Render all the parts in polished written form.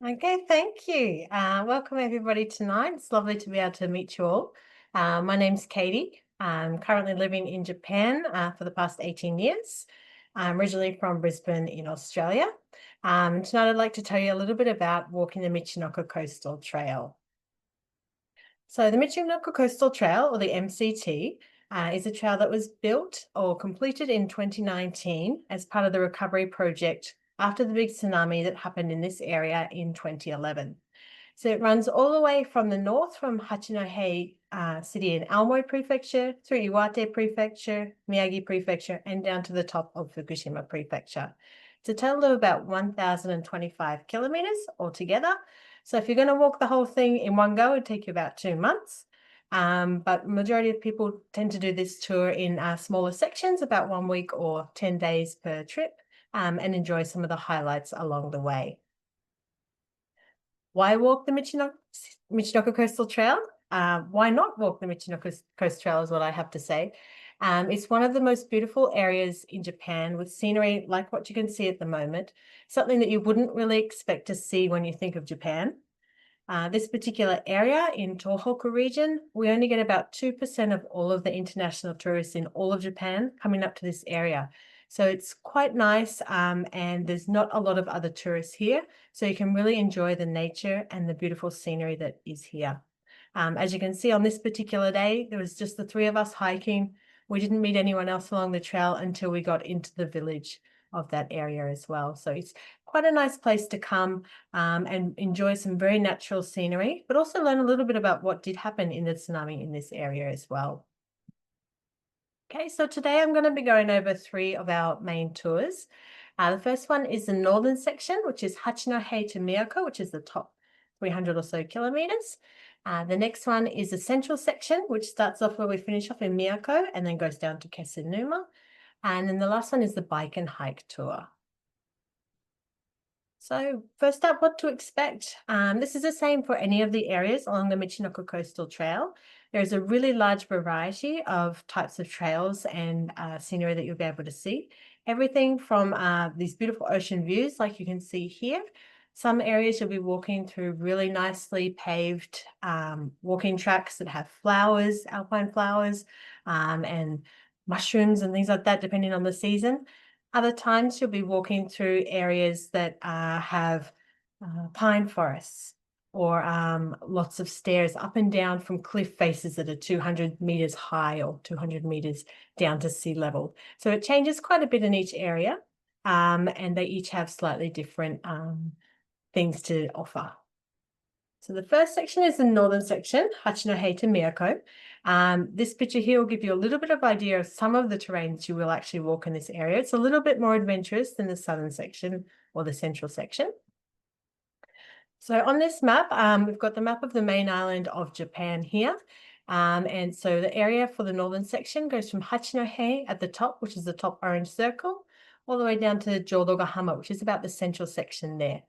Okay, thank you. Welcome everybody tonight. It's lovely to be able to meet you all. My name's Katy. I'm currently living in Japan for the past 18 years. I'm originally from Brisbane in Australia. Tonight I'd like to tell you a little bit about walking the Michinoku Coastal Trail. So the Michinoku Coastal Trail, or the MCT, is a trail that was built or completed in 2019 as part of the recovery project after the big tsunami that happened in this area in 2011. So it runs all the way from the north, from Hachinohe City in Aomori Prefecture, through Iwate Prefecture, Miyagi Prefecture, and down to the top of Fukushima Prefecture. It's a total of about 1,025 kilometers altogether. So if you're going to walk the whole thing in one go, it'd take you about 2 months. But majority of people tend to do this tour in smaller sections, about 1 week or 10 days per trip, and enjoy some of the highlights along the way. Why walk the Michinoku Coastal Trail? Why not walk the Michinoku Coast Trail is what I have to say. It's one of the most beautiful areas in Japan with scenery like what you can see at the moment, something that you wouldn't really expect to see when you think of Japan. This particular area in Tōhoku region, we only get about 2% of all of the international tourists in all of Japan coming up to this area. So it's quite nice, and there's not a lot of other tourists here. So you can really enjoy the nature and the beautiful scenery that is here. As you can see on this particular day, there was just the three of us hiking. We didn't meet anyone else along the trail until we got into the village of that area as well. So it's quite a nice place to come and enjoy some very natural scenery, but also learn a little bit about what did happen in the tsunami in this area as well. Okay, so today I'm going to be going over 3 of our main tours. The first one is the northern section, which is Hachinohe to Miyako, which is the top 300 or so kilometers. The next one is the central section, which starts off where we finish off in Miyako and then goes down to Kesunuma. And then the last one is the bike and hike tour. So first up, what to expect. This is the same for any of the areas along the Michinoku Coastal Trail. There's a really large variety of types of trails and scenery that you'll be able to see. Everything from these beautiful ocean views, like you can see here. Some areas you'll be walking through really nicely paved walking tracks that have flowers, alpine flowers, and mushrooms and things like that, depending on the season. Other times you'll be walking through areas that have pine forests or lots of stairs up and down from cliff faces that are 200 meters high or 200 meters down to sea level. So it changes quite a bit in each area, and they each have slightly different things to offer. So the first section is the northern section, Hachinohe to Miyako. This picture here will give you a little bit of idea of some of the terrains you will actually walk in this area. It's a little bit more adventurous than the southern section or the central section. So on this map, we've got the map of the main island of Japan here. And so the area for the northern section goes from Hachinohe at the top, which is the top orange circle, all the way down to Jodogahama, which is about the central section there.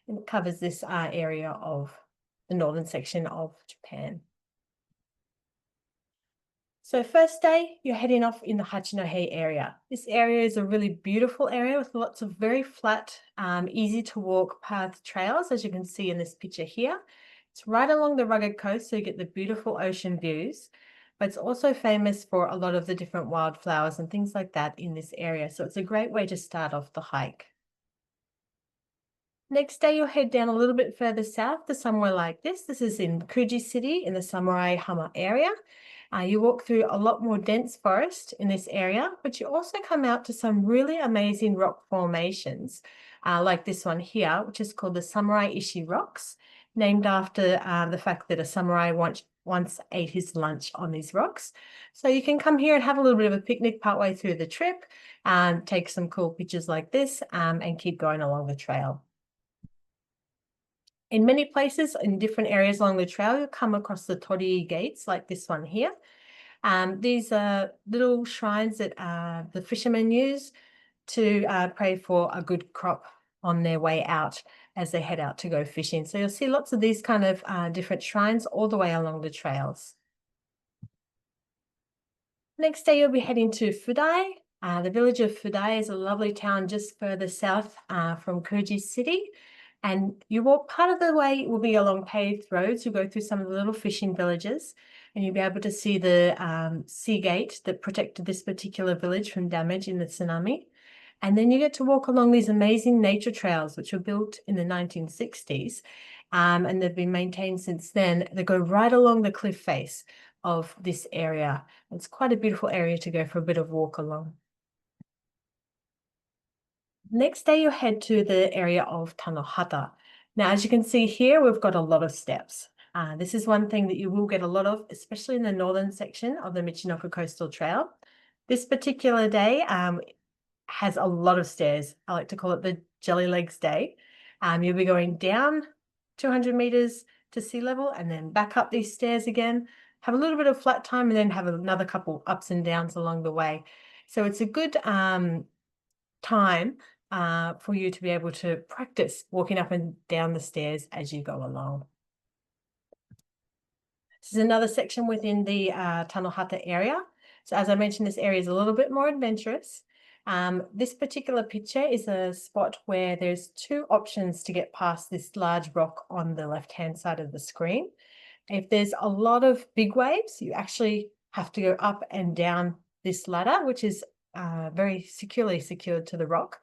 And it covers this area of the northern section of Japan. So first day, you're heading off in the Hachinohe area. This area is a really beautiful area with lots of very flat, easy to walk path trails, as you can see in this picture here. It's right along the rugged coast, so you get the beautiful ocean views, but it's also famous for a lot of the different wildflowers and things like that in this area. So it's a great way to start off the hike. Next day, you'll head down a little bit further south to somewhere like this. This is in Kuji City in the Samurai Hama area. You walk through a lot more dense forest in this area, but you also come out to some really amazing rock formations, like this one here, which is called the Samurai Ishi Rocks, named after the fact that a samurai once ate his lunch on these rocks. So you can come here and have a little bit of a picnic partway through the trip, take some cool pictures like this, and keep going along the trail. In many places, in different areas along the trail, you'll come across the torii gates like this one here. These are little shrines that the fishermen use to pray for a good crop on their way out as they head out to go fishing. So you'll see lots of these kind of different shrines all the way along the trails. Next day, you'll be heading to Fudai. The village of Fudai is a lovely town just further south from Kuji City. And you walk part of the way will be along paved roads. You'll go through some of the little fishing villages, and you'll be able to see the sea gate that protected this particular village from damage in the tsunami. And then you get to walk along these amazing nature trails, which were built in the 1960s, and they've been maintained since then. They go right along the cliff face of this area. It's quite a beautiful area to go for a bit of walk along. Next day, you'll head to the area of Tanohata. Now, as you can see here, we've got a lot of steps. This is one thing that you will get a lot of, especially in the northern section of the Michinoku Coastal Trail. This particular day has a lot of stairs. I like to call it the jelly legs day. You'll be going down 200 meters to sea level and then back up these stairs again, have a little bit of flat time and then have another couple ups and downs along the way. So it's a good time for you to be able to practice walking up and down the stairs as you go along. This is another section within the Tanohata area. So as I mentioned, this area is a little bit more adventurous. This particular picture is a spot where there's two options to get past this large rock on the left-hand side of the screen. If there's a lot of big waves, you actually have to go up and down this ladder, which is very securely secured to the rock.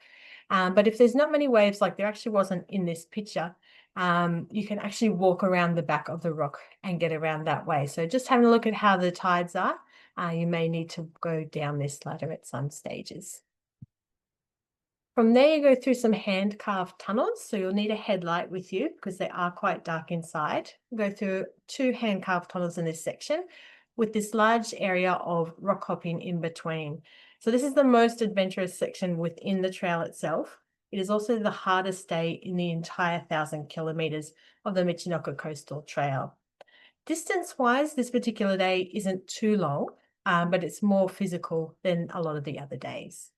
But if there's not many waves, like there actually wasn't in this picture, you can actually walk around the back of the rock and get around that way. So just having a look at how the tides are, you may need to go down this ladder at some stages. From there, you go through some hand-carved tunnels. So you'll need a headlight with you because they are quite dark inside. You go through 2 hand-carved tunnels in this section with this large area of rock hopping in between. So this is the most adventurous section within the trail itself. It is also the hardest day in the entire 1,000 kilometers of the Michinoku Coastal Trail. Distance-wise, this particular day isn't too long, but it's more physical than a lot of the other days.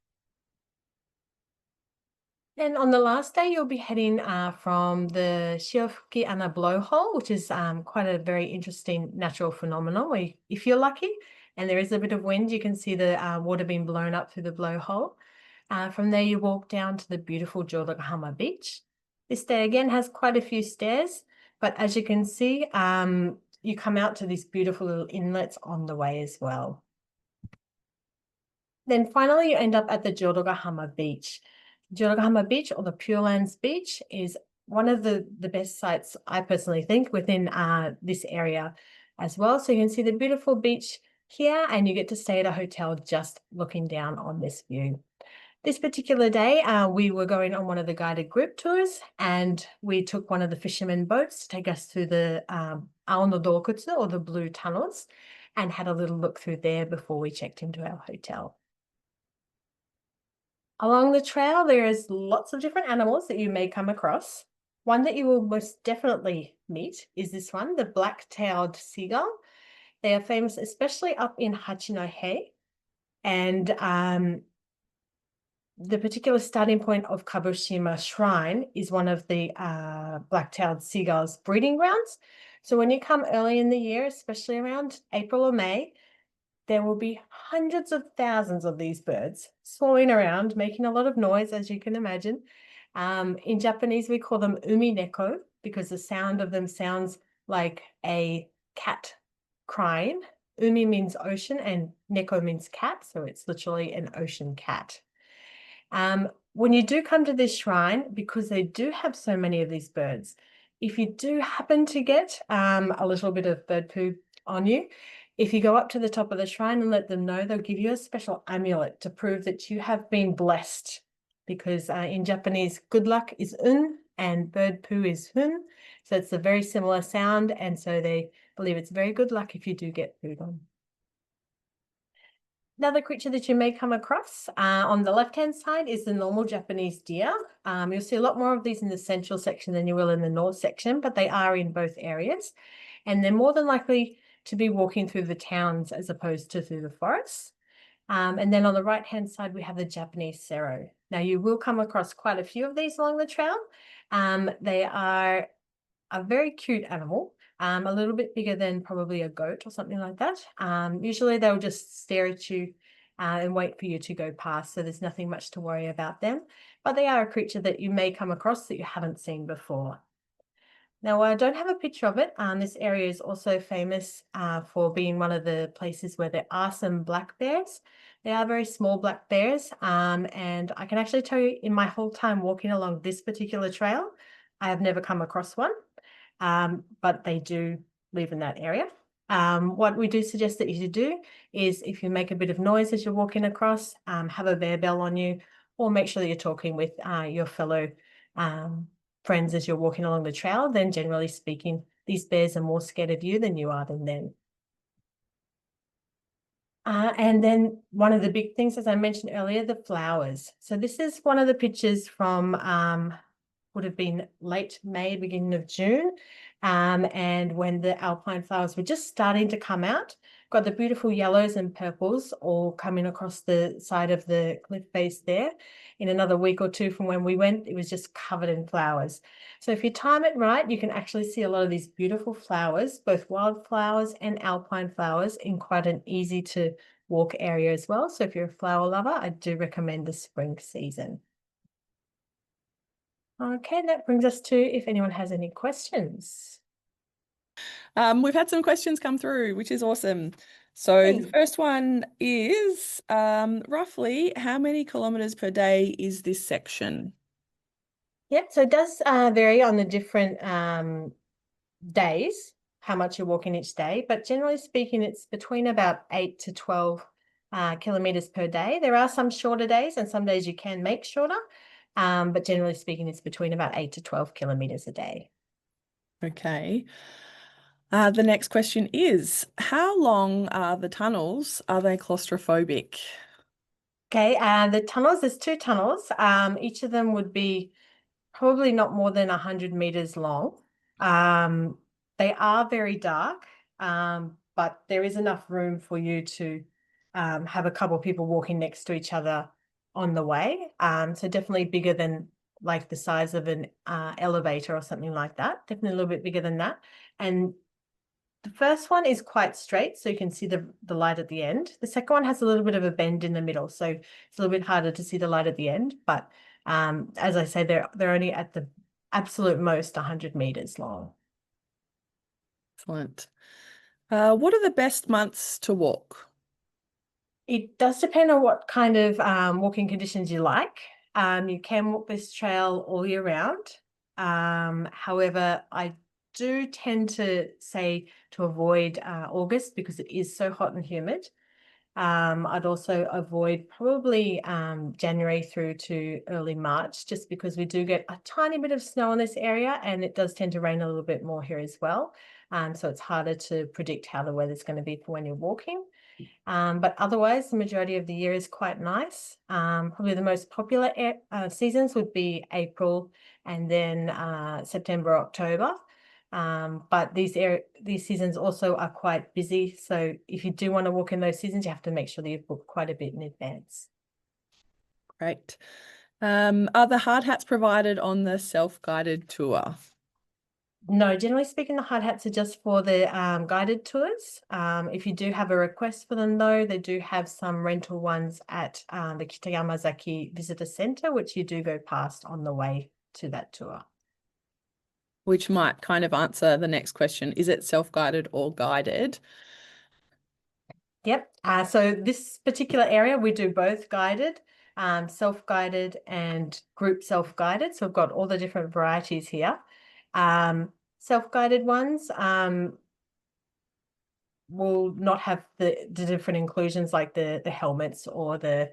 Then on the last day, you'll be heading from the Shiofuki Ana blowhole, which is quite a very interesting natural phenomenon where if you're lucky and there is a bit of wind, you can see the water being blown up through the blowhole. From there, you walk down to the beautiful Jodogahama beach. This day again has quite a few stairs, but as you can see, you come out to these beautiful little inlets on the way as well. Then finally, you end up at the Jodogahama beach. Jodogahama Beach, or the Pure Lands Beach, is one of the best sites, I personally think, within this area as well. So you can see the beautiful beach here, and you get to stay at a hotel just looking down on this view. This particular day, we were going on one of the guided group tours, and we took one of the fishermen boats to take us through the Ao no Dokutsu, or the blue tunnels, and had a little look through there before we checked into our hotel. Along the trail, there is lots of different animals that you may come across. One that you will most definitely meet is this one, the black-tailed seagull. They are famous, especially up in Hachinohe. And the particular starting point of Kabushima Shrine is one of the black-tailed seagulls' breeding grounds. So when you come early in the year, especially around April or May, there will be hundreds of thousands of these birds swarming around, making a lot of noise, as you can imagine. In Japanese, we call them umineko because the sound of them sounds like a cat crying. Umi means ocean and neko means cat, so it's literally an ocean cat. When you do come to this shrine, because they do have so many of these birds, if you do happen to get a little bit of bird poo on you, if you go up to the top of the shrine and let them know, they'll give you a special amulet to prove that you have been blessed. Because in Japanese, good luck is un and bird poo is hun. So it's a very similar sound. And so they believe it's very good luck if you do get pooed on. Another creature that you may come across on the left-hand side is the normal Japanese deer. You'll see a lot more of these in the central section than you will in the north section, but they are in both areas. And they're more than likely to be walking through the towns as opposed to through the forests. And then on the right-hand side, we have the Japanese serow. Now, you will come across quite a few of these along the trail. They are a very cute animal, a little bit bigger than probably a goat or something like that. Usually they'll just stare at you and wait for you to go past. So there's nothing much to worry about them, but they are a creature that you may come across that you haven't seen before. Now, I don't have a picture of it. This area is also famous for being one of the places where there are some black bears. They are very small black bears. And I can actually tell you, in my whole time walking along this particular trail, I have never come across one, but they do live in that area. What we do suggest that you do is, if you make a bit of noise as you're walking across, have a bear bell on you, or make sure that you're talking with your fellow friends as you're walking along the trail. Then generally speaking, these bears are more scared of you than you are than them. And then one of the big things, as I mentioned earlier, the flowers. So this is one of the pictures from would have been late May, beginning of June. And when the alpine flowers were just starting to come out, got the beautiful yellows and purples all coming across the side of the cliff face there. In another week or two from when we went, it was just covered in flowers. So if you time it right, you can actually see a lot of these beautiful flowers, both wildflowers and alpine flowers, in quite an easy to walk area as well. So if you're a flower lover, I do recommend the spring season. Okay, that brings us to if anyone has any questions. We've had some questions come through, which is awesome. So the first one is roughly how many kilometers per day is this section? Yeah, so it does vary on the different days, how much you're walking each day, but generally speaking, it's between about 8 to 12 kilometers per day. There are some shorter days, and some days you can make shorter, but generally speaking, it's between about 8 to 12 kilometers a day. Okay. The next question is, how long are the tunnels? Are they claustrophobic? Okay, the tunnels, there's two tunnels. Each of them would be probably not more than 100 meters long. They are very dark, but there is enough room for you to have a couple of people walking next to each other on the way. So definitely bigger than like the size of an elevator or something like that. Definitely a little bit bigger than that. And the first one is quite straight, so you can see the light at the end. The second one has a little bit of a bend in the middle, so it's a little bit harder to see the light at the end. But as I say, they're only at the absolute most 100 meters long. Excellent. What are the best months to walk? It does depend on what kind of walking conditions you like. You can walk this trail all year round. However, I do tend to say to avoid August because it is so hot and humid. I'd also avoid probably January through to early March, just because we do get a tiny bit of snow in this area, and it does tend to rain a little bit more here as well. So it's harder to predict how the weather's going to be for when you're walking. But otherwise, the majority of the year is quite nice. Probably the most popular seasons would be April and then September, October. But these seasons also are quite busy. So if you do want to walk in those seasons, you have to make sure that you've booked quite a bit in advance. Great. Are the hard hats provided on the self-guided tour? No, generally speaking, the hard hats are just for the guided tours. If you do have a request for them, though, they do have some rental ones at the Kitayamazaki Visitor Centre, which you do go past on the way to that tour. Which might kind of answer the next question. Is it self-guided or guided? Yep. So this particular area, we do both guided, self-guided and group self-guided. So we've got all the different varieties here. Self-guided ones will not have the different inclusions like the helmets or the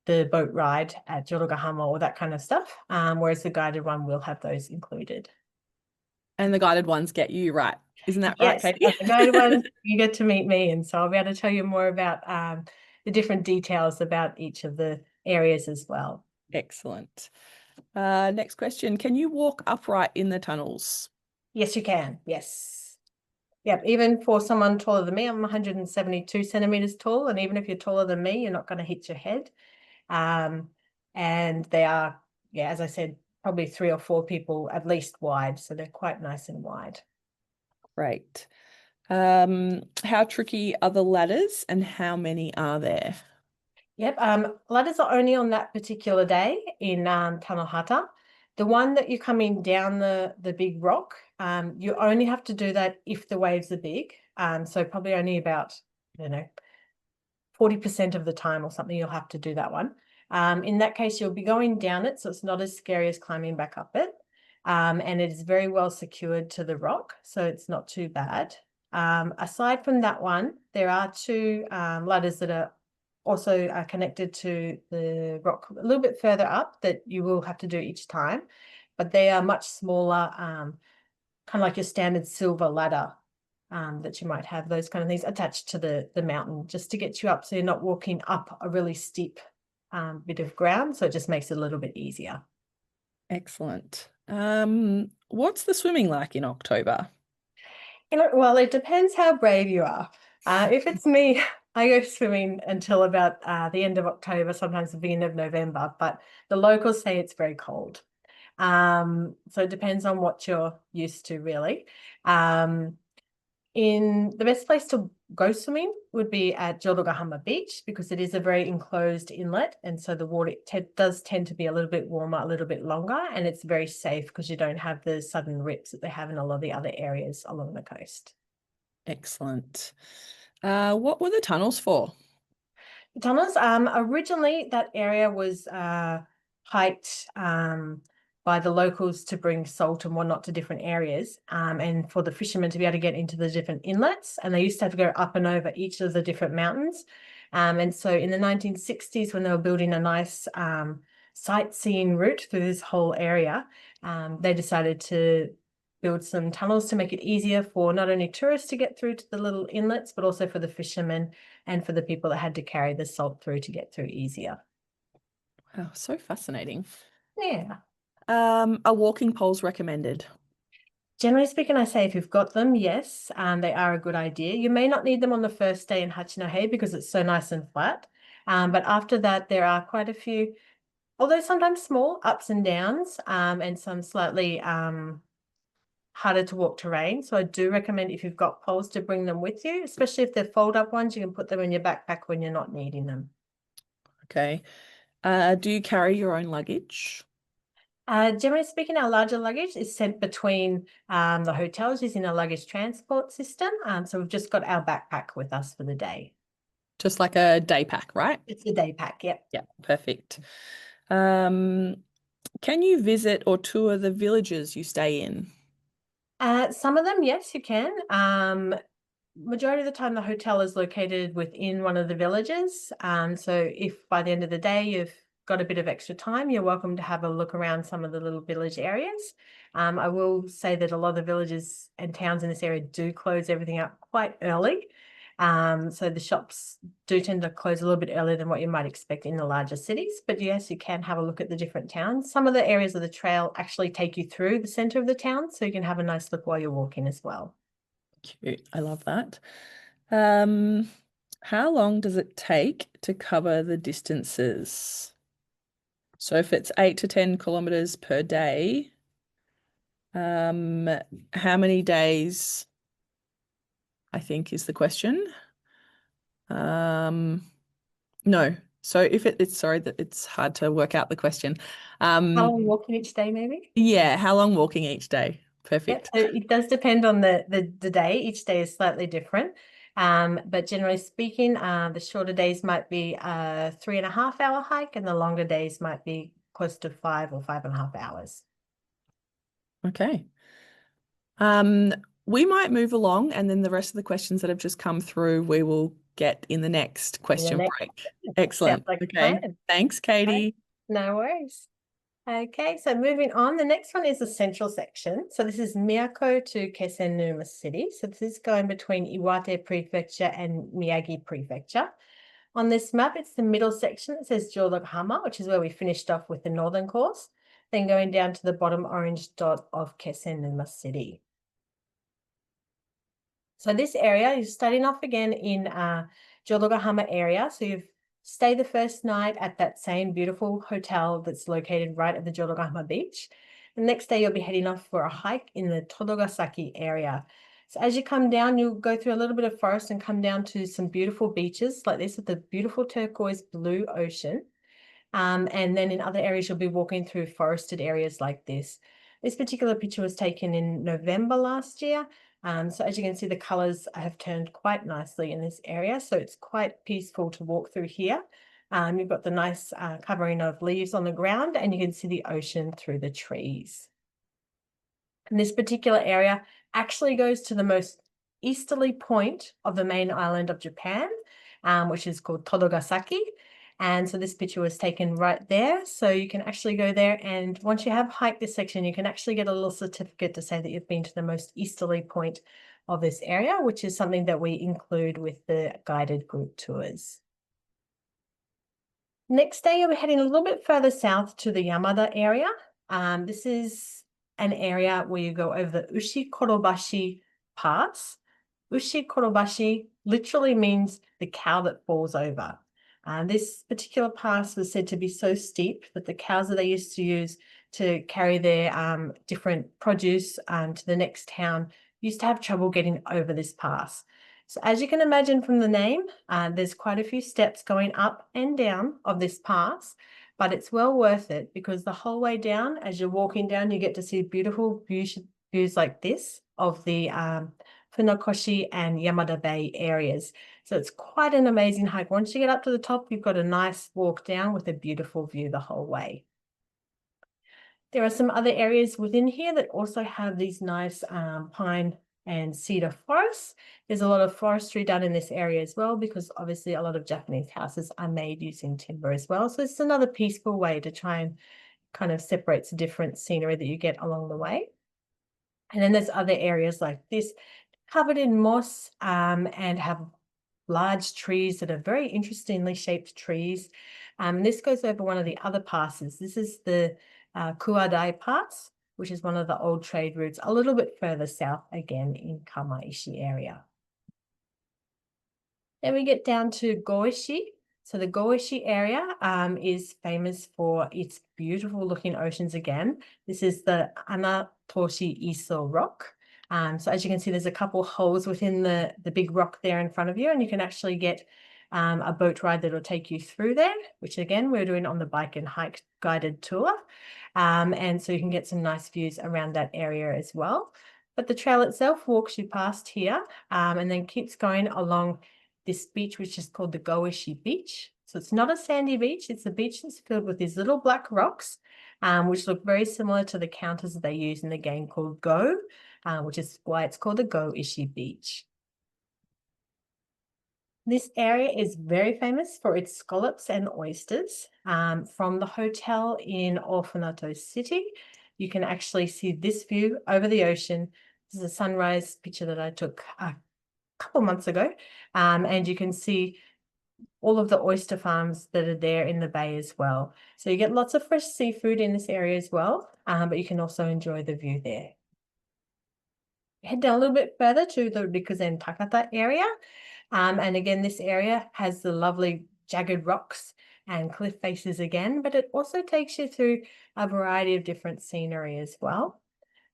boat ride at Jorogahama or that kind of stuff, whereas the guided one will have those included. And the guided ones get you right. Isn't that right, Yes, Katy? the guided ones, you get to meet me, and so I'll be able to tell you more about the different details about each of the areas as well. Excellent. Next question. Can you walk upright in the tunnels? Yes, you can. Yes. Yep. Even for someone taller than me, I'm 172 centimeters tall, and even if you're taller than me, you're not going to hit your head. And they are, yeah, as I said, probably 3 or 4 people at least wide, so they're quite nice and wide. Great. How tricky are the ladders and how many are there? Yep, ladders are only on that particular day in Tanohata. The one that you're coming down the big rock, you only have to do that if the waves are big. So probably only about, I don't know, 40% of the time or something, you'll have to do that one. In that case, you'll be going down it, so it's not as scary as climbing back up it. And it is very well secured to the rock, so it's not too bad. Aside from that one, there are two ladders that are also connected to the rock a little bit further up that you will have to do each time, but they are much smaller, kind of like your standard silver ladder that you might have, those kind of things attached to the mountain just to get you up so you're not walking up a really steep bit of ground. So it just makes it a little bit easier. Excellent. What's the swimming like in October? Well, it depends how brave you are. If it's me, I go swimming until about the end of October, sometimes the beginning of November, but the locals say it's very cold. So it depends on what you're used to, really. In the best place to go swimming would be at Jodogahama Beach because it is a very enclosed inlet, and so the water does tend to be a little bit warmer, a little bit longer, and it's very safe because you don't have the sudden rips that they have in a lot of the other areas along the coast. Excellent. What were the tunnels for? The tunnels, originally that area was hiked by the locals to bring salt and whatnot to different areas, and for the fishermen to be able to get into the different inlets. And they used to have to go up and over each of the different mountains. And so in the 1960s, when they were building a nice sightseeing route through this whole area, they decided to build some tunnels to make it easier for not only tourists to get through to the little inlets, but also for the fishermen and for the people that had to carry the salt through to get through easier. Wow, so fascinating. Yeah. Are walking poles recommended? Generally speaking, I say if you've got them, yes, they are a good idea. You may not need them on the first day in Hachinohe because it's so nice and flat. But after that, there are quite a few, although sometimes small, ups and downs, and some slightly harder to walk terrain. So I do recommend if you've got poles to bring them with you, especially if they're fold-up ones, you can put them in your backpack when you're not needing them. Okay. Do you carry your own luggage? Generally speaking, our larger luggage is sent between the hotels using a luggage transport system. So we've just got our backpack with us for the day. Just like a day pack, right? It's a day pack, yep. Yeah, perfect. Can you visit or tour the villages you stay in? Some of them, yes, you can. Majority of the time, the hotel is located within one of the villages. So if by the end of the day you've got a bit of extra time, you're welcome to have a look around some of the little village areas. I will say that a lot of the villages and towns in this area do close everything up quite early. So the shops do tend to close a little bit earlier than what you might expect in the larger cities. But yes, you can have a look at the different towns. Some of the areas of the trail actually take you through the center of the town, so you can have a nice look while you're walking as well. Cute. I love that. How long does it take to cover the distances? So if it's 8 to 10 kilometers per day, how many days, I think is the question. No. So if it's sorry that it's hard to work out the question. How long walking each day, maybe? Yeah, how long walking each day? Yep, Perfect. so it does depend on the day. Each day is slightly different. But generally speaking, the shorter days might be a 3.5 hour hike, and the longer days might be close to 5 or 5.5 hours. Okay. We might move along and then the rest of the questions that have just come through, we will get in the next In the question next, break. sounds Excellent. like a Okay. plan. Thanks, Okay, Katie. no worries. Okay, so moving on, the next one is the central section. So this is Miyako to Kesenuma City. So this is going between Iwate Prefecture and Miyagi Prefecture. On this map, it's the middle section. It says Jodogahama, which is where we finished off with the northern course. Then going down to the bottom orange dot of Kesenuma City. So this area is starting off again in Jodogahama area. So you've stayed the first night at that same beautiful hotel that's located right at the Jodogahama beach. The next day you'll be heading off for a hike in the Todogasaki area. So as you come down, you'll go through a little bit of forest and come down to some beautiful beaches like this with the beautiful turquoise blue ocean. And then in other areas, you'll be walking through forested areas like this. This particular picture was taken in November last year. So as you can see, the colors have turned quite nicely in this area. So it's quite peaceful to walk through here. You've got the nice covering of leaves on the ground, and you can see the ocean through the trees. And this particular area actually goes to the most easterly point of the main island of Japan, which is called Todogasaki. And so this picture was taken right there. So you can actually go there, and once you have hiked this section, you can actually get a little certificate to say that you've been to the most easterly point of this area, which is something that we include with the guided group tours. Next day, you'll be heading a little bit further south to the Yamada area. This is an area where you go over the Ushikorobashi Pass. Ushikorobashi literally means the cow that falls over. This particular pass was said to be so steep that the cows that they used to use to carry their different produce to the next town used to have trouble getting over this pass. So as you can imagine from the name, there's quite a few steps going up and down of this pass, but it's well worth it because the whole way down, as you're walking down, you get to see beautiful views like this of the Funakoshi and Yamada Bay areas. So it's quite an amazing hike. Once you get up to the top, you've got a nice walk down with a beautiful view the whole way. There are some other areas within here that also have these nice pine and cedar forests. There's a lot of forestry done in this area as well, because obviously a lot of Japanese houses are made using timber as well. So it's another peaceful way to try and kind of separate the different scenery that you get along the way. And then there's other areas like this covered in moss and have large trees that are very interestingly shaped trees. This goes over one of the other passes. This is the Kuadai Pass, which is one of the old trade routes a little bit further south again in Kamaishi area. Then we get down to Goishi. So the Goishi area is famous for its beautiful looking oceans again. This is the Anatoshi Iso rock. So as you can see, there's a couple holes within the big rock there in front of you, and you can actually get a boat ride that will take you through there, which again, we're doing on the bike and hike guided tour. And so you can get some nice views around that area as well. But the trail itself walks you past here and then keeps going along this beach, which is called the Goishi Beach. So it's not a sandy beach, it's a beach that's filled with these little black rocks, which look very similar to the counters that they use in the game called Go, which is why it's called the Goishi Beach. This area is very famous for its scallops and oysters. From the hotel in Orfanato City, you can actually see this view over the ocean. This is a sunrise picture that I took a couple months ago, and you can see all of the oyster farms that are there in the bay as well. So you get lots of fresh seafood in this area as well, but you can also enjoy the view there. Head down a little bit further to the Rikuzen Takata area. And again, this area has the lovely jagged rocks and cliff faces again, but it also takes you through a variety of different scenery as well.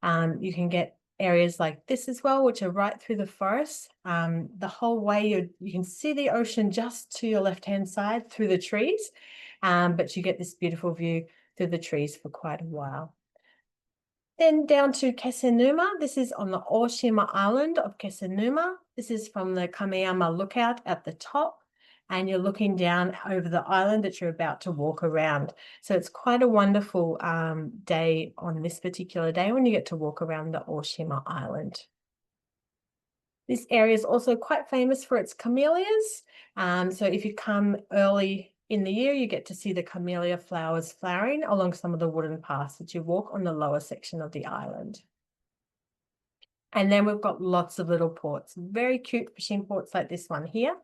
You can get areas like this as well, which are right through the forest. The whole way you can see the ocean just to your left-hand side through the trees, but you get this beautiful view through the trees for quite a while. Then down to Kesenuma. This is on the Oshima Island of Kesenuma. This is from the Kameyama lookout at the top, and you're looking down over the island that you're about to walk around. So it's quite a wonderful day on this particular day when you get to walk around the Oshima Island. This area is also quite famous for its camellias. So if you come early in the year, you get to see the camellia flowers flowering along some of the wooden paths that you walk on the lower section of the island. And then we've got lots of little ports, very cute fishing ports like this one here.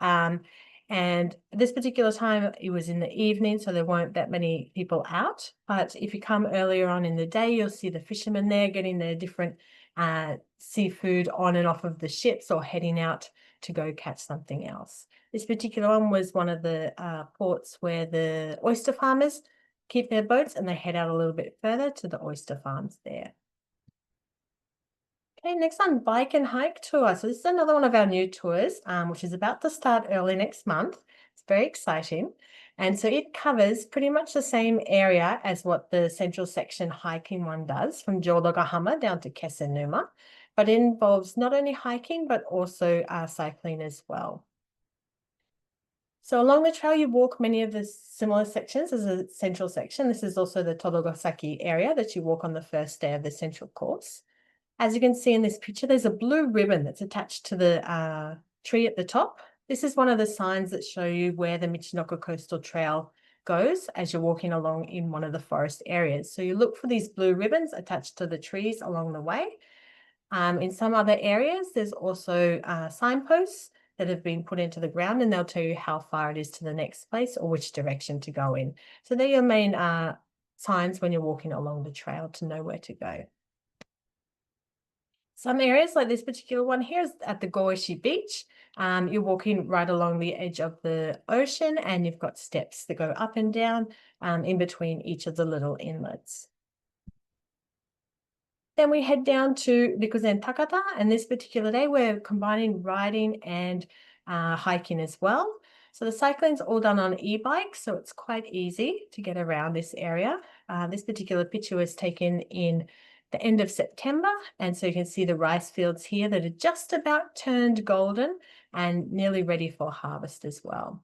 And this particular time, it was in the evening, so there weren't that many people out. But if you come earlier on in the day, you'll see the fishermen there getting their different seafood on and off of the ships or heading out to go catch something else. This particular one was one of the ports where the oyster farmers keep their boats, and they head out a little bit further to the oyster farms there. Okay, next on bike and hike tour. So this is another one of our new tours, which is about to start early next month. It's very exciting. And so it covers pretty much the same area as what the central section hiking one does, from Jōrogahama down to Kesenuma. But it involves not only hiking, but also cycling as well. So along the trail, you walk many of the similar sections as a central section. This is also the Todogosaki area that you walk on the first day of the central course. As you can see in this picture, there's a blue ribbon that's attached to the tree at the top. This is one of the signs that show you where the Michinoku Coastal Trail goes as you're walking along in one of the forest areas. So you look for these blue ribbons attached to the trees along the way. In some other areas, there's also signposts that have been put into the ground, and they'll tell you how far it is to the next place or which direction to go in. So they're your main signs when you're walking along the trail to know where to go. Some areas like this particular one here is at the Goishi Beach. You're walking right along the edge of the ocean, and you've got steps that go up and down in between each of the little inlets. Then we head down to Rikuzen Takata, and this particular day we're combining riding and hiking as well. So the cycling's all done on e-bikes, so it's quite easy to get around this area. This particular picture was taken in the end of September, and so you can see the rice fields here that are just about turned golden and nearly ready for harvest as well.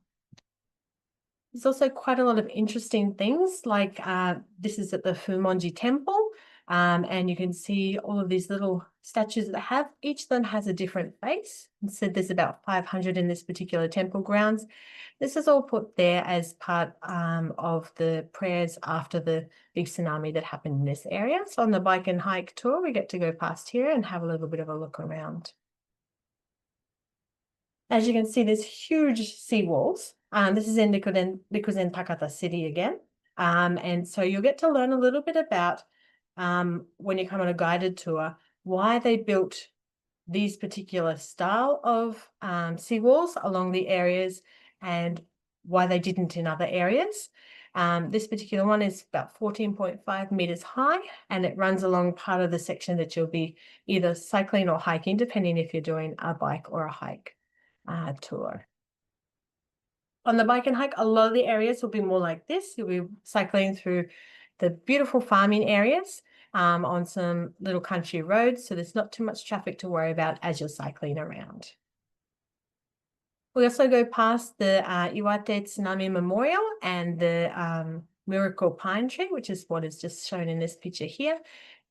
There's also quite a lot of interesting things, like this is at the Fumonji Temple, and you can see all of these little statues that have, each of them has a different face. And so there's about 500 in this particular temple grounds. This is all put there as part of the prayers after the big tsunami that happened in this area. So on the bike and hike tour, we get to go past here and have a little bit of a look around. As you can see, there's huge seawalls. This is in Rikuzen Takata City again. And so you'll get to learn a little bit about, when you come on a guided tour, why they built these particular style of seawalls along the areas and why they didn't in other areas. This particular one is about 14.5 meters high, and it runs along part of the section that you'll be either cycling or hiking, depending if you're doing a bike or a hike tour. On the bike and hike, a lot of the areas will be more like this. You'll be cycling through the beautiful farming areas on some little country roads, so there's not too much traffic to worry about as you're cycling around. We also go past the Iwate Tsunami Memorial and the Miracle Pine Tree, which is what is just shown in this picture here,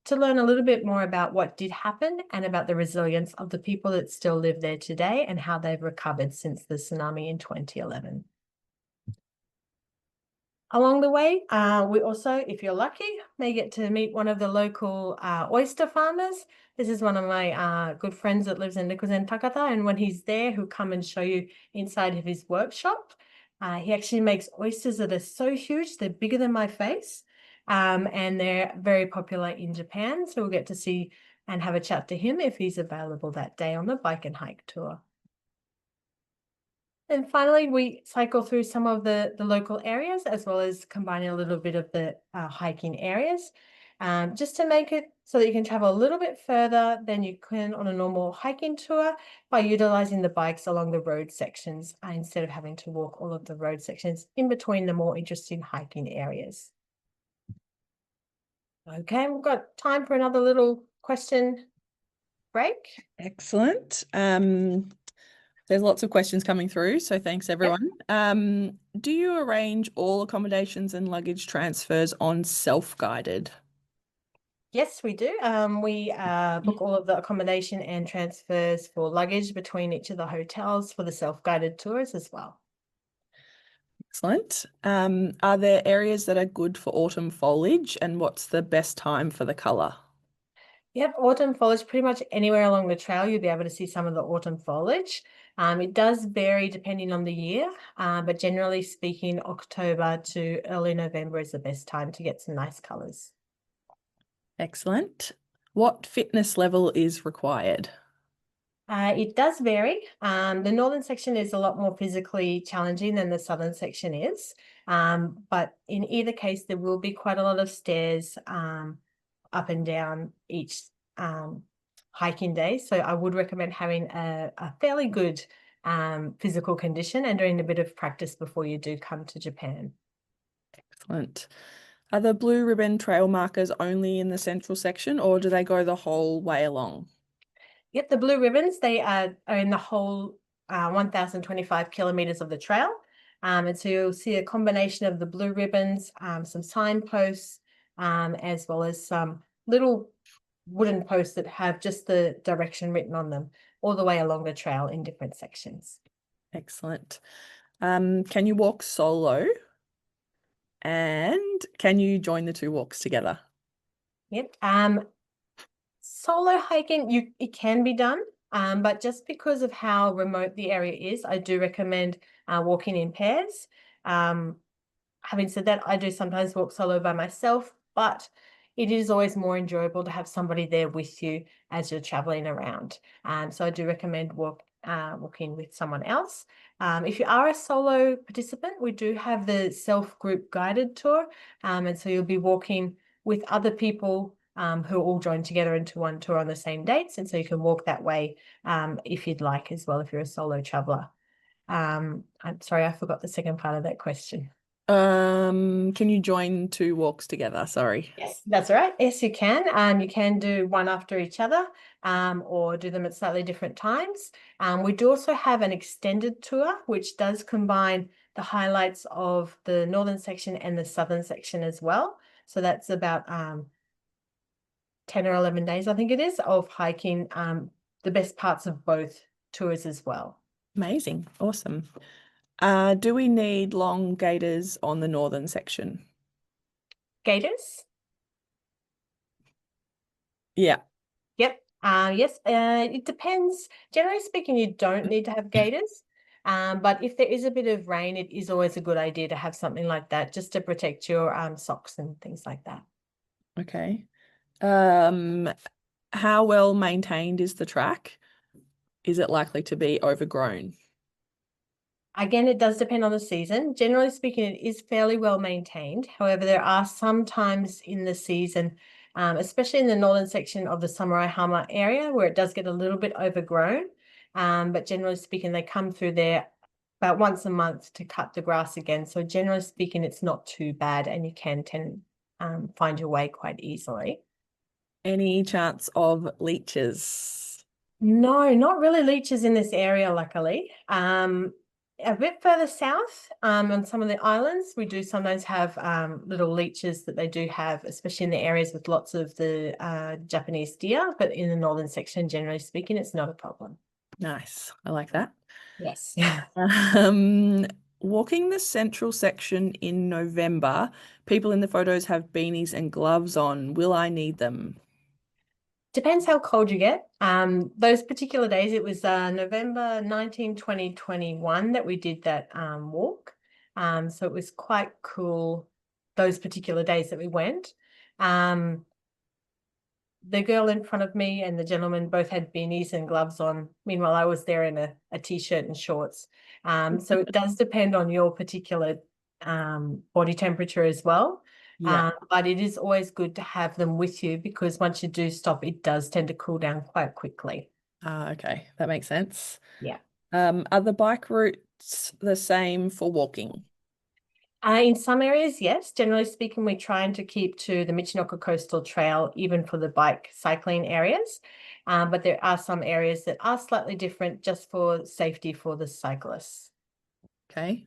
to learn a little bit more about what did happen and about the resilience of the people that still live there today and how they've recovered since the tsunami in 2011. Along the way, we also, if you're lucky, may get to meet one of the local oyster farmers. This is one of my good friends that lives in Rikuzen Takata, and when he's there, he'll come and show you inside of his workshop. He actually makes oysters that are so huge, they're bigger than my face, and they're very popular in Japan. So we'll get to see and have a chat to him if he's available that day on the bike and hike tour. And finally, we cycle through some of the local areas, as well as combining a little bit of the hiking areas, just to make it so that you can travel a little bit further than you can on a normal hiking tour by utilizing the bikes along the road sections instead of having to walk all of the road sections in between the more interesting hiking areas. Okay, we've got time for another little question break. Excellent. There's lots of questions coming through, so thanks everyone. Yep. Do you arrange all accommodations and luggage transfers on self-guided? Yes, we do. We book all of the accommodation and transfers for luggage between each of the hotels for the self-guided tours as well. Excellent. Are there areas that are good for autumn foliage, and what's the best time for the colour? Yep, autumn foliage, pretty much anywhere along the trail, you'll be able to see some of the autumn foliage. It does vary depending on the year, but generally speaking, October to early November is the best time to get some nice colours. Excellent. What fitness level is required? It does vary. The northern section is a lot more physically challenging than the southern section is, but in either case, there will be quite a lot of stairs up and down each hiking days. So I would recommend having a fairly good physical condition and doing a bit of practice before you do come to Japan. Excellent. Are the blue ribbon trail markers only in the central section, or do they go the whole way along? Yep, the blue ribbons, they are in the whole 1,025 kilometers of the trail. And so you'll see a combination of the blue ribbons, some signposts, as well as some little wooden posts that have just the direction written on them all the way along the trail in different sections. Excellent. Can you walk solo? And can you join the two walks together? Yep. Solo hiking, it can be done, but just because of how remote the area is, I do recommend walking in pairs. Having said that, I do sometimes walk solo by myself, but it is always more enjoyable to have somebody there with you as you're traveling around. So I do recommend walking with someone else. If you are a solo participant, we do have the self-group guided tour. And so you'll be walking with other people who all join together into one tour on the same dates. And so you can walk that way if you'd like as well, if you're a solo traveler. I'm sorry, I forgot the second part of that question. Can you join two walks together? Sorry. Yes, that's all right. Yes, you can. You can do one after each other or do them at slightly different times. We do also have an extended tour, which does combine the highlights of the northern section and the southern section as well. So that's about 10 or 11 days, I think it is, of hiking the best parts of both tours as well. Amazing. Awesome. Do we need long gaiters on the northern section? Gators? Yeah. Yep. Yes, it depends. Generally speaking, you don't need to have gaiters. But if there is a bit of rain, it is always a good idea to have something like that just to protect your socks and things like that. Okay. How well maintained is the track? Is it likely to be overgrown? Again, it does depend on the season. Generally speaking, it is fairly well maintained. However, there are some times in the season, especially in the northern section of the Samurai Hama area, where it does get a little bit overgrown. But generally speaking, they come through there about once a month to cut the grass again. So generally speaking, it's not too bad and you can find your way quite easily. Any chance of leeches? No, not really leeches in this area, luckily. A bit further south, on some of the islands, we do sometimes have little leeches that they do have, especially in the areas with lots of the Japanese deer. But in the northern section, generally speaking, it's not a problem. Nice. I like that. Yes. Walking the central section in November, people in the photos have beanies and gloves on. Will I need them? Depends how cold you get. Those particular days, it was November 19, 2021 that we did that walk. So it was quite cool those particular days that we went. The girl in front of me and the gentleman both had beanies and gloves on. Meanwhile, I was there in a t-shirt and shorts. So it does depend on your particular body temperature as well. Yeah. But it is always good to have them with you because once you do stop, it does tend to cool down quite quickly. Okay, that makes sense. Yeah. Are the bike routes the same for walking? In some areas, yes. Generally speaking, we're trying to keep to the Michinoku Coastal Trail, even for the bike cycling areas. But there are some areas that are slightly different just for safety for the cyclists. Okay.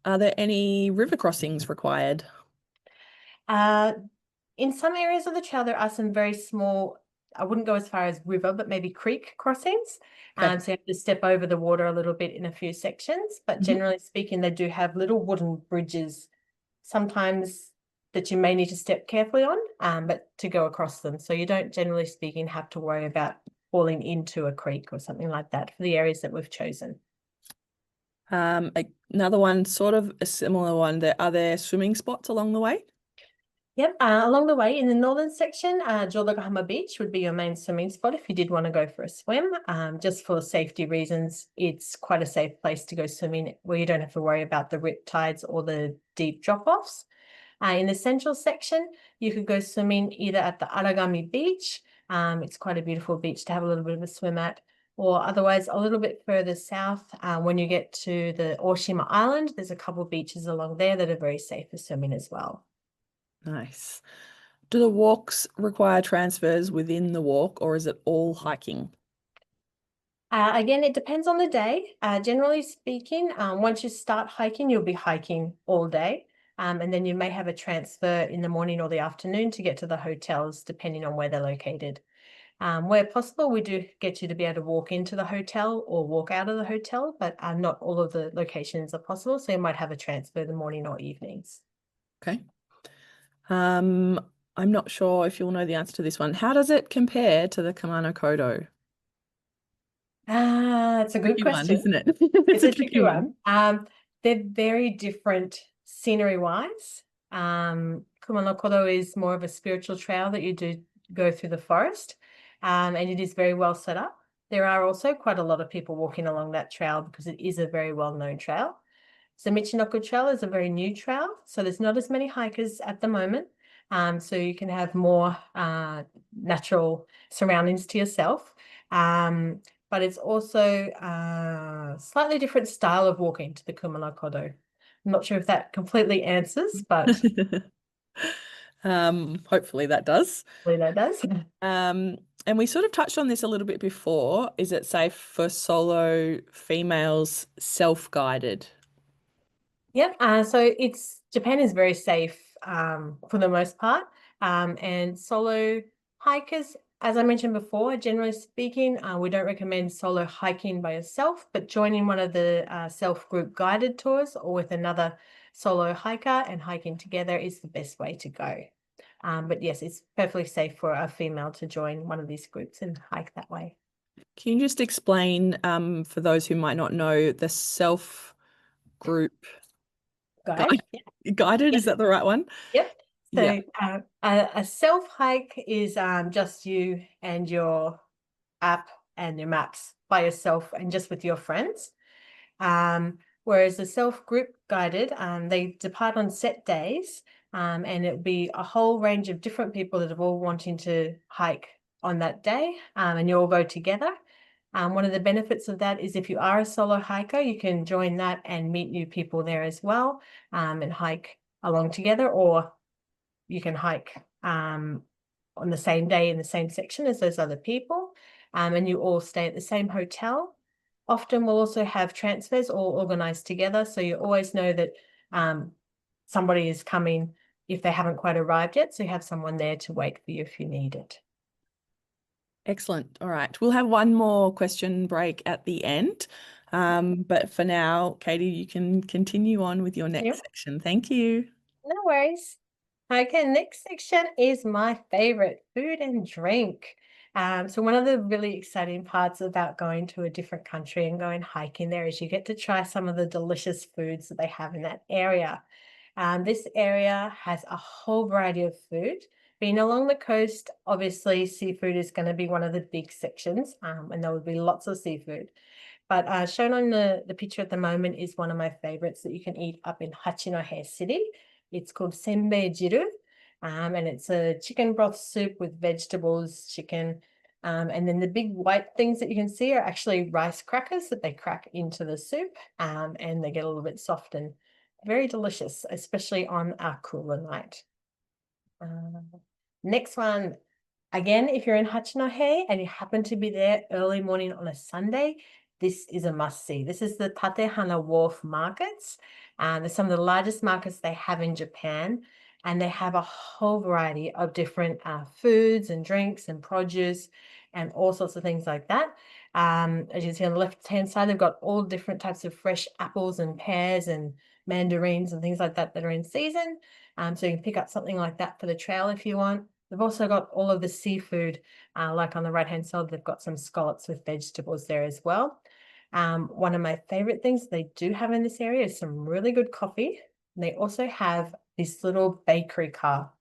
Are there any river crossings required? Uh, in some areas of the trail, there are some very small, I wouldn't go as far as river, but maybe creek crossings. Okay. So you have to step over the water a little bit in a few sections, but generally speaking, they do have little wooden bridges, sometimes that you may need to step carefully on, but to go across them. So you don't, generally speaking, have to worry about falling into a creek or something like that for the areas that we've chosen. Another one, sort of a similar one. Are there swimming spots along the way? Yep, along the way in the northern section, Jodokohama Beach would be your main swimming spot if you did want to go for a swim. Just for safety reasons, it's quite a safe place to go swimming where you don't have to worry about the rip tides or the deep drop-offs. In the central section, you could go swimming either at the Aragami Beach, It's quite a beautiful beach to have a little bit of a swim at. Or otherwise, a little bit further south, when you get to the Oshima Island, there's a couple of beaches along there that are very safe for swimming as well. Nice. Do the walks require transfers within the walk, or is it all hiking? Again, it depends on the day. Generally speaking, once you start hiking, you'll be hiking all day. And then you may have a transfer in the morning or the afternoon to get to the hotels, depending on where they're located. Where possible, we do get you to be able to walk into the hotel or walk out of the hotel, but not all of the locations are possible. So you might have a transfer the morning or evenings. Okay. I'm not sure if you'll know the answer to this one. How does it compare to the Kamano Kodo? It's a good Tricky one, question. isn't it? It's a tricky one. They're very different scenery wise. Kumanokoro is more of a spiritual trail that you do go through the forest, and it is very well set up. There are also quite a lot of people walking along that trail because it is a very well-known trail. So Michinoku Trail is a very new trail, so there's not as many hikers at the moment. So you can have more natural surroundings to yourself. But it's also a slightly different style of walking to the Kumanokodo. I'm not sure if that completely answers, but Hopefully that does. hopefully that does. And we sort of touched on this a little bit before. Is it safe for solo females self-guided? Yep. So Japan is very safe for the most part. And solo hikers, as I mentioned before, generally speaking, we don't recommend solo hiking by yourself, but joining one of the self-group guided tours or with another solo hiker and hiking together is the best way to go. But yes, it's perfectly safe for a female to join one of these groups and hike that way. Can you just explain, for those who might not know, the self-group Guide. guided? Yep. Is that the right one? Yep. Yeah. So a self hike is just you and your app and your maps by yourself and just with your friends. Whereas the self group guided, they depart on set days, and it would be a whole range of different people that are all wanting to hike on that day, and you all go together. One of the benefits of that is if you are a solo hiker, you can join that and meet new people there as well, and hike along together, or you can hike on the same day in the same section as those other people, and you all stay at the same hotel. Often we'll also have transfers all organized together, so you always know that somebody is coming if they haven't quite arrived yet, so you have someone there to wait for you if you need it. Excellent. All right. We'll have one more question break at the end. But for now, Katy, you can continue on with your next Yep. section. Thank you. No worries. Okay, next section is my favorite, food and drink. So one of the really exciting parts about going to a different country and going hiking there is you get to try some of the delicious foods that they have in that area. This area has a whole variety of food. Being along the coast, obviously seafood is going to be one of the big sections, and there will be lots of seafood. But shown on the picture at the moment is one of my favorites that you can eat up in Hachinohe City. It's called senbei jiru, and it's a chicken broth soup with vegetables, chicken, and then the big white things that you can see are actually rice crackers that they crack into the soup, and they get a little bit soft and very delicious, especially on a cooler night. Next one, again, if you're in Hachinohe and you happen to be there early morning on a Sunday, this is a must-see. This is the Tatehana Wharf markets. They're some of the largest markets they have in Japan, and they have a whole variety of different foods and drinks and produce and all sorts of things like that. As you can see on the left-hand side, they've got all different types of fresh apples and pears and mandarins and things like that that are in season. So you can pick up something like that for the trail if you want. They've also got all of the seafood, like on the right-hand side, they've got some scallops with vegetables there as well. One of my favorite things they do have in this area is some really good coffee. And they also have this little bakery car.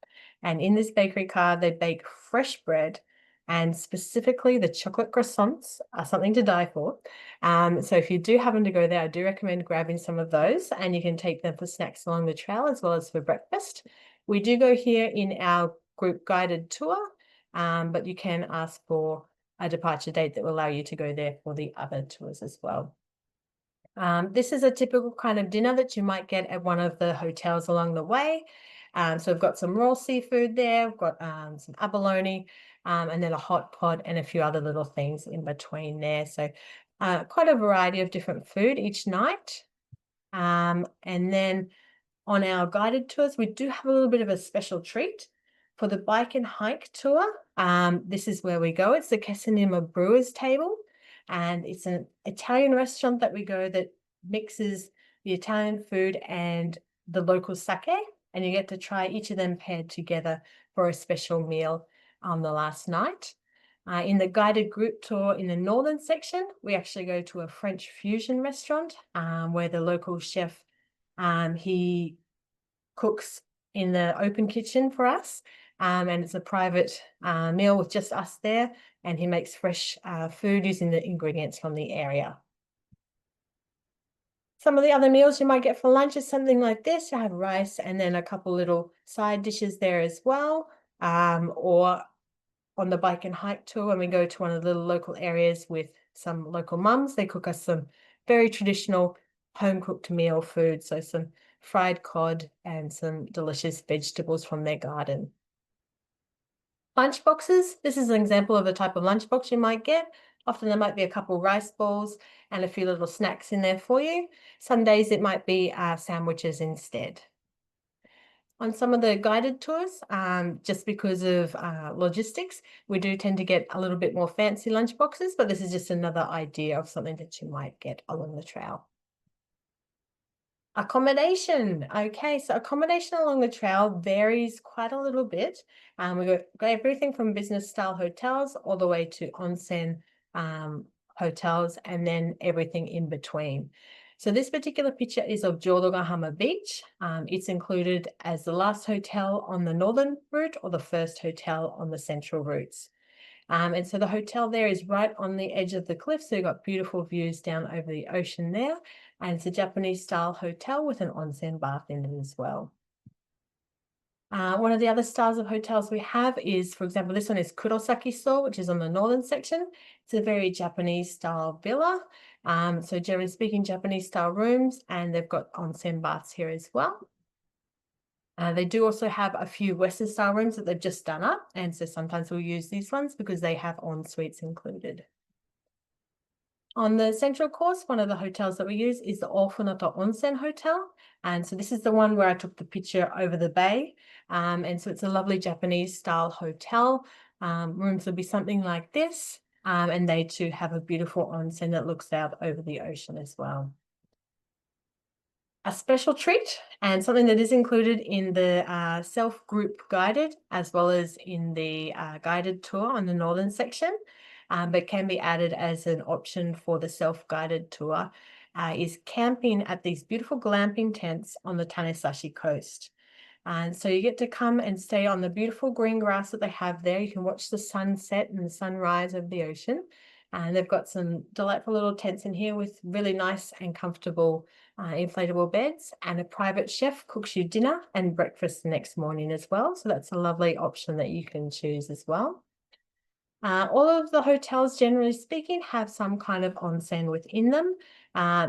And in this bakery car, they bake fresh bread, and specifically the chocolate croissants are something to die for. So if you do happen to go there, I do recommend grabbing some of those, and you can take them for snacks along the trail as well as for breakfast. We do go here in our group guided tour, but you can ask for a departure date that will allow you to go there for the other tours as well. This is a typical kind of dinner that you might get at one of the hotels along the way. So we've got some raw seafood there, we've got some abalone, and then a hot pot and a few other little things in between there. So quite a variety of different food each night. And then on our guided tours, we do have a little bit of a special treat for the bike and hike tour. This is where we go. It's the Casanima Brewers Table, and it's an Italian restaurant that we go that mixes the Italian food and the local sake, and you get to try each of them paired together for a special meal on the last night. In the guided group tour in the northern section, we actually go to a French fusion restaurant where the local chef, he cooks in the open kitchen for us, and it's a private meal with just us there, and he makes fresh food using the ingredients from the area. Some of the other meals you might get for lunch is something like this. You have rice and then a couple little side dishes there as well. Or on the bike and hike tour, when we go to one of the little local areas with some local mums, they cook us some very traditional home cooked meal food. So some fried cod and some delicious vegetables from their garden. Lunch boxes. This is an example of a type of lunchbox you might get. Often there might be a couple rice balls and a few little snacks in there for you. Some days it might be sandwiches instead. On some of the guided tours, just because of logistics, we do tend to get a little bit more fancy lunch boxes, but this is just another idea of something that you might get along the trail. Accommodation. Okay, so accommodation along the trail varies quite a little bit. We got everything from business style hotels all the way to onsen hotels, and then everything in between. So this particular picture is of Jodogahama Beach. It's included as the last hotel on the northern route or the first hotel on the central routes. And so the hotel there is right on the edge of the cliff. So you've got beautiful views down over the ocean there. And it's a Japanese style hotel with an onsen bath in it as well. One of the other styles of hotels we have is, for example, this one is Kurosaki-so, which is on the northern section. It's a very Japanese style villa. So generally speaking, Japanese style rooms, and they've got onsen baths here as well. They do also have a few Western style rooms that they've just done up. And so sometimes we'll use these ones because they have en suites included. On the central course, one of the hotels that we use is the Ofunoto Onsen Hotel. And so this is the one where I took the picture over the bay. And so it's a lovely Japanese style hotel. Rooms will be something like this. And they too have a beautiful onsen that looks out over the ocean as well. A special treat and something that is included in the self-group guided as well as in the guided tour on the northern section, but can be added as an option for the self-guided tour, is camping at these beautiful glamping tents on the Tanesashi coast. And so you get to come and stay on the beautiful green grass that they have there. You can watch the sunset and the sunrise of the ocean. And they've got some delightful little tents in here with really nice and comfortable inflatable beds, and a private chef cooks you dinner and breakfast the next morning as well. So that's a lovely option that you can choose as well. All of the hotels, generally speaking, have some kind of onsen within them.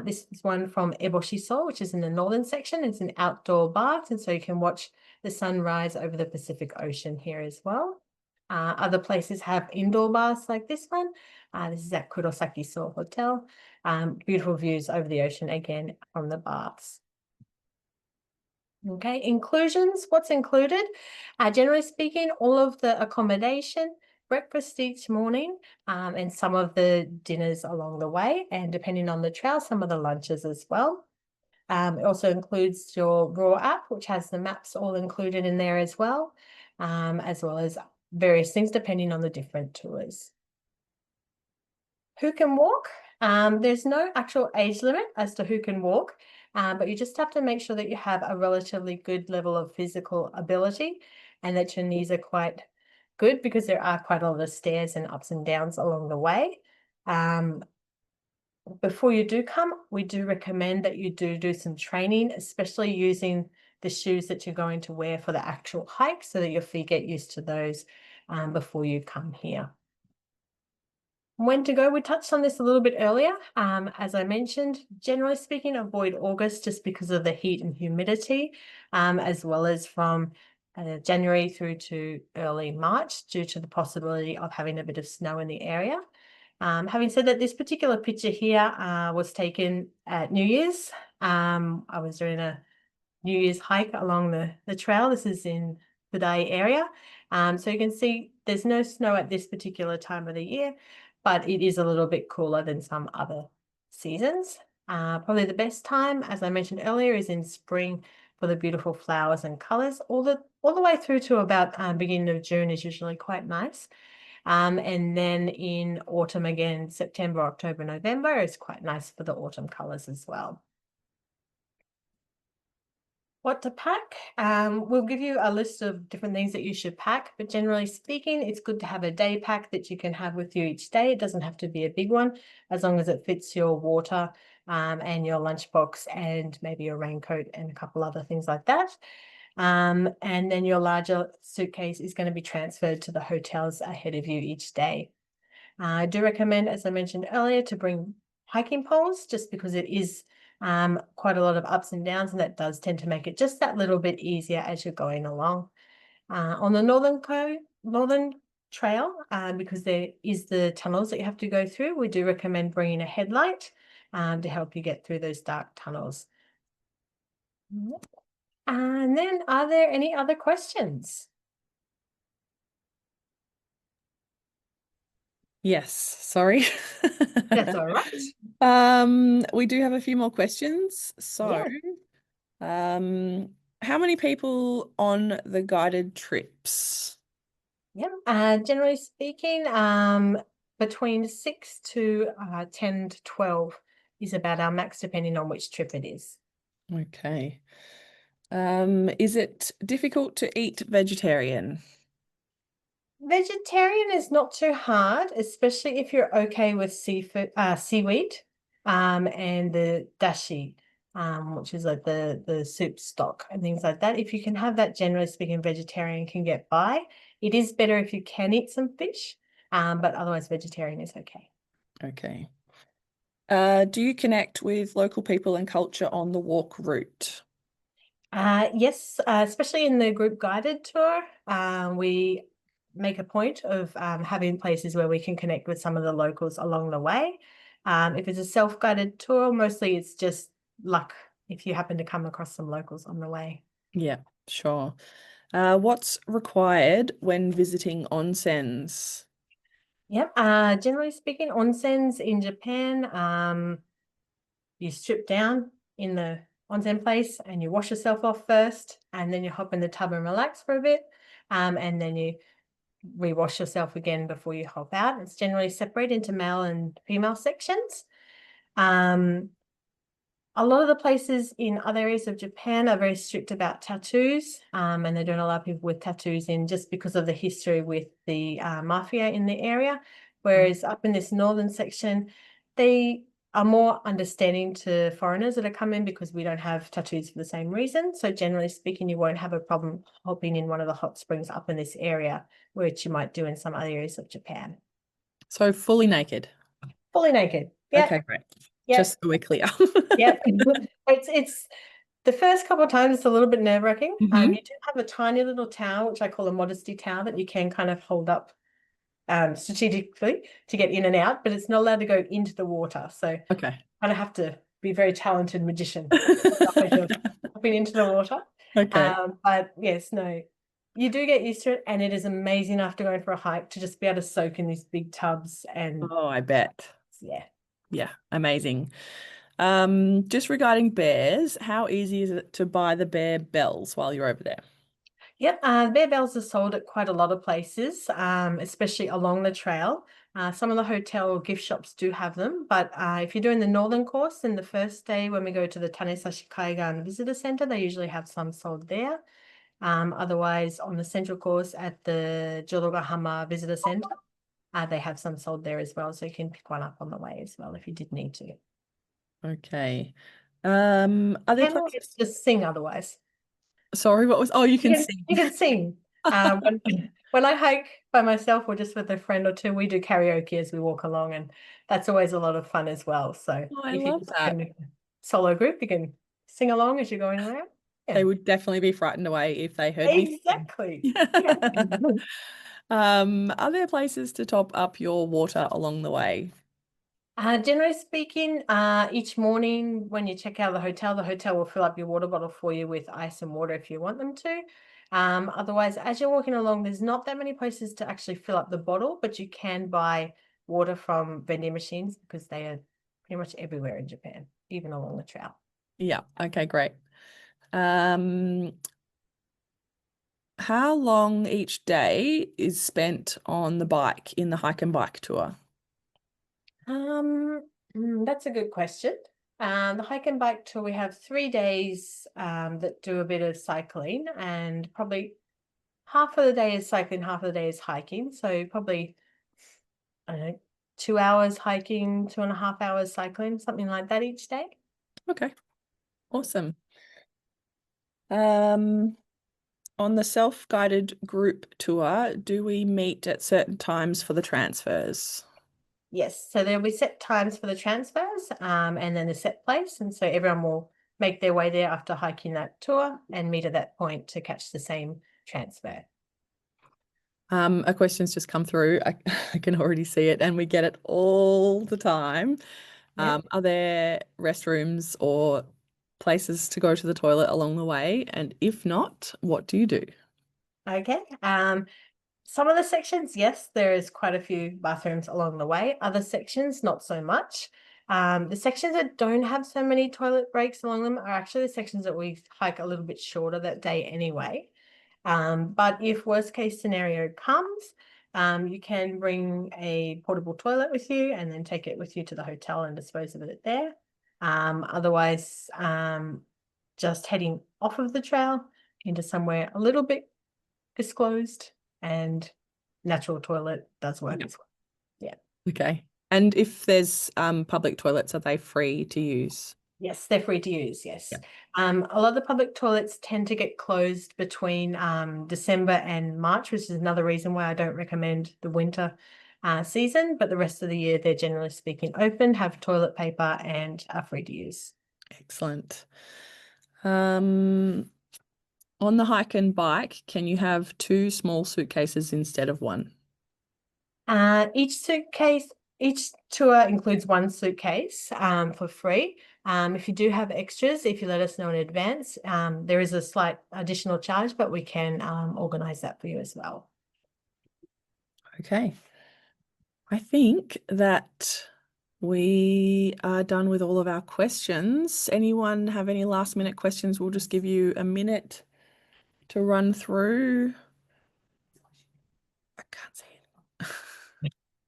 This is one from Eboshiso, which is in the northern section. It's an outdoor bath, and so you can watch the sunrise over the Pacific Ocean here as well. Other places have indoor baths like this one. This is at Kurosaki-so Hotel. Beautiful views over the ocean, again, from the baths. Okay, inclusions, what's included? Generally speaking, all of the accommodation, breakfast each morning, and some of the dinners along the way, and depending on the trail, some of the lunches as well. It also includes your raw app, which has the maps all included in there as well as various things depending on the different tours. Who can walk? There's no actual age limit as to who can walk, but you just have to make sure that you have a relatively good level of physical ability and that your knees are quite good, because there are quite a lot of stairs and ups and downs along the way. Before you do come, we do recommend that you do some training, especially using the shoes that you're going to wear for the actual hike so that your feet get used to those before you come here. When to go, we touched on this a little bit earlier. As I mentioned, generally speaking, avoid August just because of the heat and humidity, as well as from January through to early March due to the possibility of having a bit of snow in the area. Having said that, this particular picture here was taken at New Year's. I was doing a New Year's hike along the trail. This is in the Katy area. So you can see there's no snow at this particular time of the year, but it is a little bit cooler than some other seasons. Probably the best time, as I mentioned earlier, is in spring for the beautiful flowers and colors. All the way through to about beginning of June is usually quite nice. And then in autumn again, September, October, November is quite nice for the autumn colors as well. What to pack? We'll give you a list of different things that you should pack, but generally speaking, it's good to have a day pack that you can have with you each day. It doesn't have to be a big one, as long as it fits your water and your lunchbox and maybe your raincoat and a couple other things like that. And then your larger suitcase is going to be transferred to the hotels ahead of you each day. I do recommend, as I mentioned earlier, to bring hiking poles just because it is quite a lot of ups and downs, and that does tend to make it just that little bit easier as you're going along. On the northern trail, because there is the tunnels that you have to go through, we do recommend bringing a headlight to help you get through those dark tunnels. And then, are there any other questions? Yes, sorry. That's all right. We do have a few more questions. So, how many people on the guided trips? Yeah, generally speaking, between 6 to 10 to 12 is about our max, depending on which trip it is. Okay. Is it difficult to eat vegetarian? Vegetarian is not too hard, especially if you're okay with seaweed, and the dashi, which is like the soup stock and things like that. If you can have that, generally speaking, vegetarian can get by. It is better if you can eat some fish, but otherwise vegetarian is okay. Okay. Do you connect with local people and culture on the walk route? Yes, especially in the group guided tour, we make a point of having places where we can connect with some of the locals along the way. If it's a self-guided tour, mostly it's just luck if you happen to come across some locals on the way. Yeah, sure. What's required when visiting onsens? Yep. Generally speaking, onsens in Japan, you strip down in the onsen place and you wash yourself off first, and then you hop in the tub and relax for a bit, and then you rewash yourself again before you hop out. It's generally separated into male and female sections. A lot of the places in other areas of Japan are very strict about tattoos, and they don't allow people with tattoos in just because of the history with the mafia in the area. Whereas up in this northern section, they are more understanding to foreigners that are coming because we don't have tattoos for the same reason. So generally speaking, you won't have a problem hopping in one of the hot springs up in this area, which you might do in some other areas of Japan. So fully naked. Fully naked. Yeah. Okay, great. Yep. Just so we're clear. Yep. It's the first couple of times it's a little bit nerve-wracking. Mhm. You do have a tiny little towel, which I call a modesty towel, that you can kind of hold up strategically to get in and out, but it's not allowed to go into the water. So Okay. kind of have to be a very talented magician as you're hopping into the water. Okay. But yes, no, you do get used to it, and it is amazing after going for a hike to just be able to soak in these big tubs and Oh, I bet. yeah. Yeah, amazing. Just regarding bears, how easy is it to buy the bear bells while you're over there? Yep, bear bells are sold at quite a lot of places, especially along the trail. Some of the hotel or gift shops do have them, but if you're doing the northern course, then the first day when we go to the Tanesashi Kaigan Visitor Center, they usually have some sold there. Otherwise, on the central course at the Jorogahama Visitor Center, they have some sold there as well, so you can pick one up on the way as well if you did need to. Okay. Are there And places? just sing otherwise. Sorry, what was? Oh, you can sing. You can sing. When, when I hike by myself or just with a friend or two, we do karaoke as we walk along, and that's always a lot of fun as well. So Oh, I if you're love just that. in a solo group, you can sing along as you're going around. They Yeah, would definitely be frightened away if they heard me sing. exactly. Yeah. Are there places to top up your water along the way? Generally speaking, each morning when you check out the hotel will fill up your water bottle for you with ice and water if you want them to. Otherwise, as you're walking along, there's not that many places to actually fill up the bottle, but you can buy water from vending machines because they are pretty much everywhere in Japan, even along the trail. Yeah, okay, great. Um, how long each day is spent on the bike in the hike and bike tour? That's a good question. The hike and bike tour, we have 3 days that do a bit of cycling, and probably half of the day is cycling, half of the day is hiking. So probably, I don't know, 2 hours hiking, 2.5 hours cycling, something like that each day. Okay, awesome. Um, on the self-guided group tour, do we meet at certain times for the transfers? Yes, so there'll be set times for the transfers, and then a set place. And so everyone will make their way there after hiking that tour and meet at that point to catch the same transfer. A question's just come through. I can already see it, and we get it all the time. Yeah. Are there restrooms or places to go to the toilet along the way? And if not, what do you do? Okay. Some of the sections, yes, there is quite a few bathrooms along the way. Other sections, not so much. The sections that don't have so many toilet breaks along them are actually the sections that we hike a little bit shorter that day anyway. But if worst case scenario comes, you can bring a portable toilet with you and then take it with you to the hotel and dispose of it there. Otherwise, just heading off of the trail into somewhere a little bit disclosed, and natural toilet does work as well. Yeah. Okay. And if there's public toilets, are they free to use? Yes, they're free to use. Yeah. Yes. A lot of the public toilets tend to get closed between December and March, which is another reason why I don't recommend the winter season. But the rest of the year, they're generally speaking open, have toilet paper, and are free to use. Excellent. On the hike and bike, can you have two small suitcases instead of one? Each tour includes one suitcase for free. If you do have extras, if you let us know in advance, there is a slight additional charge, but we can organize that for you as well. Okay. I think that we are done with all of our questions. Anyone have any last minute questions? We'll just give you a minute to run through. I can't see it.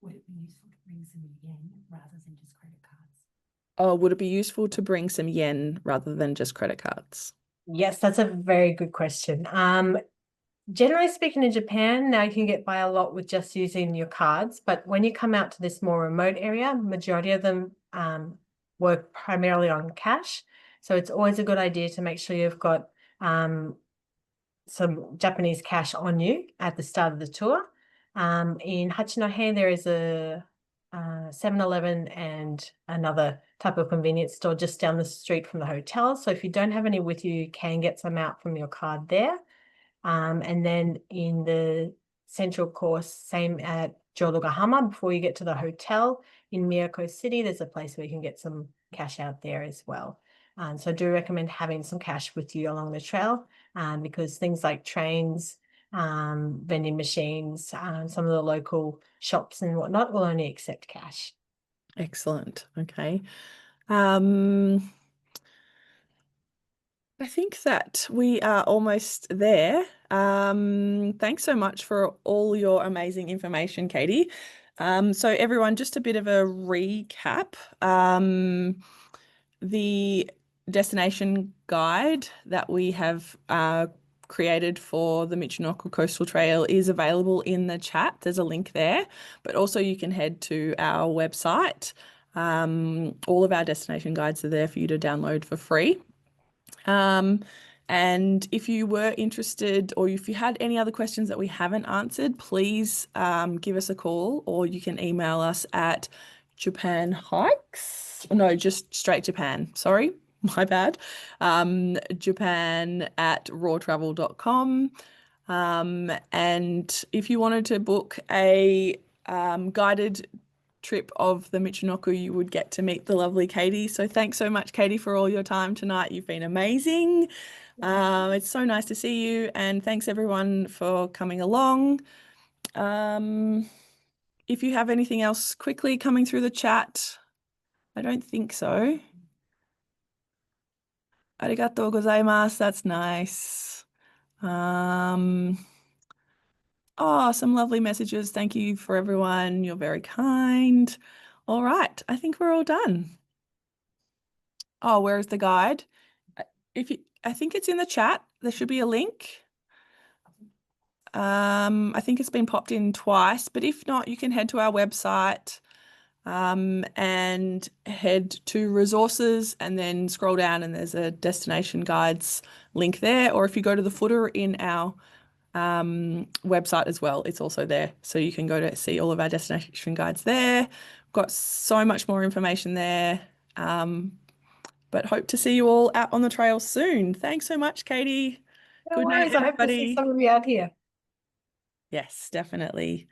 Would it be useful to bring some yen rather than just credit cards? Oh, would it be useful to bring some yen rather than just credit cards? Yes, that's a very good question. Generally speaking, in Japan, now you can get by a lot with just using your cards, but when you come out to this more remote area, majority of them work primarily on cash. So it's always a good idea to make sure you've got some Japanese cash on you at the start of the tour. In Hachinohe, there is a 7-Eleven and another type of convenience store just down the street from the hotel. So if you don't have any with you, you can get some out from your card there. And then in the central course, same at Jodogahama, before you get to the hotel in Miyako City, there's a place where you can get some cash out there as well. So I do recommend having some cash with you along the trail, because things like trains, vending machines, some of the local shops and whatnot will only accept cash. Excellent. Okay. I think that we are almost there. Thanks so much for all your amazing information, Katy. So everyone, just a bit of a recap. The destination guide that we have created for the Michinoku Coastal Trail is available in the chat. There's a link there, but also you can head to our website. All of our destination guides are there for you to download for free. And if you were interested or if you had any other questions that we haven't answered, please give us a call, or you can email us at Japan Hikes. No, just straight Japan. Sorry, my bad. Japan@rawtravel.com. And if you wanted to book a guided trip of the Michinoku, you would get to meet the lovely Katy. So thanks so much, Katy, for all your time tonight. You've been amazing. It's so nice to see you, and thanks everyone for coming along. If you have anything else quickly coming through the chat, I don't think so. Arigatou gozaimasu, that's nice. Oh, some lovely messages. Thank you for everyone. You're very kind. All right, I think we're all done. Oh, where is the guide? I think it's in the chat. There should be a link. I think it's been popped in twice, but if not, you can head to our website and head to resources and then scroll down and there's a destination guides link there. Or if you go to the footer in our website as well, it's also there. So you can go to see all of our destination guides there. We've got so much more information there. But hope to see you all out on the trail soon. Thanks so much, Katy. No Good night, worries. I hope to see everybody. some of you out here. Yes, definitely.